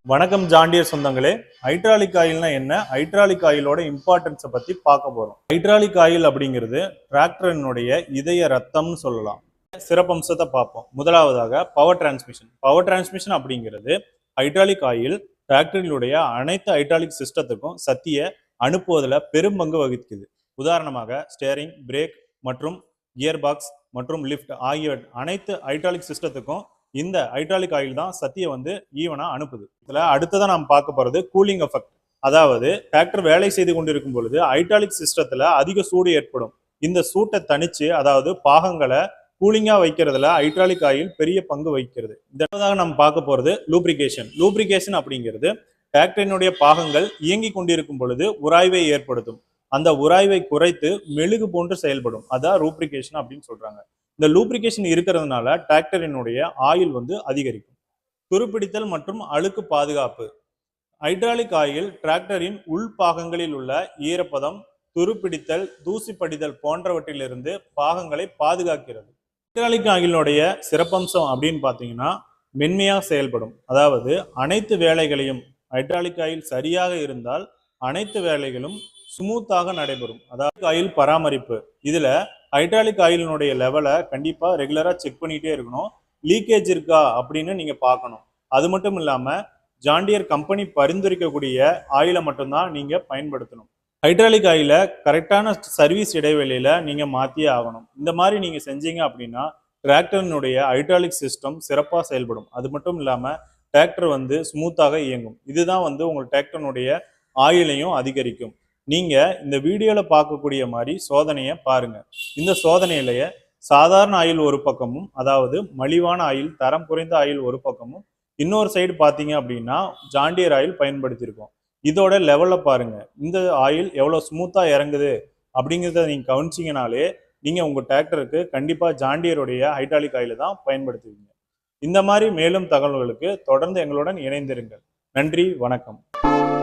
வணக்கம் ஜாண்டியர் சொந்தங்களே. ஹைட்ராலிக் ஆயில்னா என்ன, ஹைட்ராலிக் ஆயிலோட இம்பார்ட்டன்ஸை பத்தி பார்க்க போறோம். ஹைட்ராலிக் ஆயில் அப்படிங்கிறது டிராக்டரினுடைய இதய ரத்தம்னு சொல்லலாம். சிறப்பம்சத்தை பார்ப்போம். முதலாவதாக பவர் டிரான்ஸ்மிஷன். பவர் டிரான்ஸ்மிஷன் அப்படிங்கிறது ஹைட்ராலிக் ஆயில் டிராக்டரினுடைய அனைத்து ஹைட்ராலிக் சிஸ்டத்துக்கும் சக்தியை அனுப்புவதில் பெரும் பங்கு வகிக்குது. உதாரணமாக ஸ்டேரிங், பிரேக் மற்றும் கியர் பாக்ஸ் மற்றும் லிஃப்ட் ஆகிய அனைத்து ஹைட்ராலிக் சிஸ்டத்துக்கும் இந்த ஹைட்ராலிக் ஆயில் தான் சக்தியை ஈவனா அனுப்புது. இதுல அடுத்ததான் நாம் பார்க்க போறது கூலிங் எஃபெக்ட். அதாவது டிராக்டர் வேலை செய்து கொண்டிருக்கும் பொழுது ஹைட்ராலிக் சிஸ்டத்துல அதிக சூடு ஏற்படும். இந்த சூட்டை தணிச்சு, அதாவது பாகங்களை கூலிங்கா வைக்கிறதுல ஹைட்ராலிக் ஆயில் பெரிய பங்கு வகிக்கிறது. இதற்காக நம்ம பார்க்க போறது லூப்ரிகேஷன். லூப்ரிகேஷன் அப்படிங்கிறது டிராக்டரினுடைய பாகங்கள் இயங்கி கொண்டிருக்கும் பொழுது உராய்வை ஏற்படுத்தும். அந்த உராய்வை குறைத்து மெழுகு போன்று செயல்படும். அதான் லூப்ரிகேஷன் அப்படின்னு சொல்றாங்க. இந்த லூப்ரிகேஷன் இருக்கிறதுனால டிராக்டரினுடைய ஆயில் அதிகரிக்கும். துருப்பிடித்தல் மற்றும் அழுக்கு பாதுகாப்பு. ஹைட்ராலிக் ஆயில் டிராக்டரின் உள் பாகங்களில் உள்ள ஈரப்பதம், துருப்பிடித்தல், தூசி படிதல் போன்றவற்றிலிருந்து பாகங்களை பாதுகாக்கிறது. ஹைட்ராலிக் ஆயிலுடைய சிறப்பம்சம் அப்படின்னு பார்த்தீங்கன்னா மென்மையாக செயல்படும். அதாவது அனைத்து வேலைகளையும் ஹைட்ராலிக் ஆயில் சரியாக இருந்தால் அனைத்து வேலைகளும் ஸ்மூத்தாக நடைபெறும். அதாவது ஆயில் பராமரிப்பு. இதுல ஹைட்ராலிக் ஆயிலினுடைய லெவலை கண்டிப்பா ரெகுலரா செக் பண்ணிட்டே இருக்கணும். லீக்கேஜ் இருக்கா அப்படின்னு நீங்க பார்க்கணும். அது மட்டும் இல்லாம ஜாண்டியர் கம்பெனி பரிந்துரைக்கக்கூடிய ஆயிலை மட்டும்தான் நீங்க பயன்படுத்தணும். ஹைட்ராலிக் ஆயில கரெக்டான சர்வீஸ் இடைவெளியில நீங்க மாத்தியே ஆகணும். இந்த மாதிரி நீங்க செஞ்சீங்க அப்படின்னா டிராக்டரினுடைய ஹைட்ராலிக் சிஸ்டம் சிறப்பாக செயல்படும். அது மட்டும் இல்லாம டிராக்டர் ஸ்மூத்தாக இயங்கும். இதுதான் உங்கள் டிராக்டரினுடைய ஆயிலையும் அதிகரிக்கும். நீங்க இந்த வீடியோல பார்க்கக்கூடிய மாதிரி சோதனையை பாருங்க. இந்த சோதனையிலேயே சாதாரண ஆயில் ஒரு பக்கமும், அதாவது மலிவான ஆயில், தரம் குறைந்த ஆயில் ஒரு பக்கமும், இன்னொரு சைடு பார்த்தீங்க அப்படின்னா ஜாண்டியர் ஆயில் பயன்படுத்தியிருக்கோம். இதோட லெவல்ல பாருங்க. இந்த ஆயில் எவ்வளவு ஸ்மூத்தா இறங்குது அப்படிங்கிறத நீங்க கவனிச்சிங்கனாலே நீங்க உங்க டிராக்டருக்கு கண்டிப்பா ஜாண்டியருடைய ஹைட்ராலிக் ஆயில தான் பயன்படுத்துவீங்க. இந்த மாதிரி மேலும் தகவல்களுக்கு தொடர்ந்து எங்களுடன் இணைந்திருங்கள். நன்றி, வணக்கம்.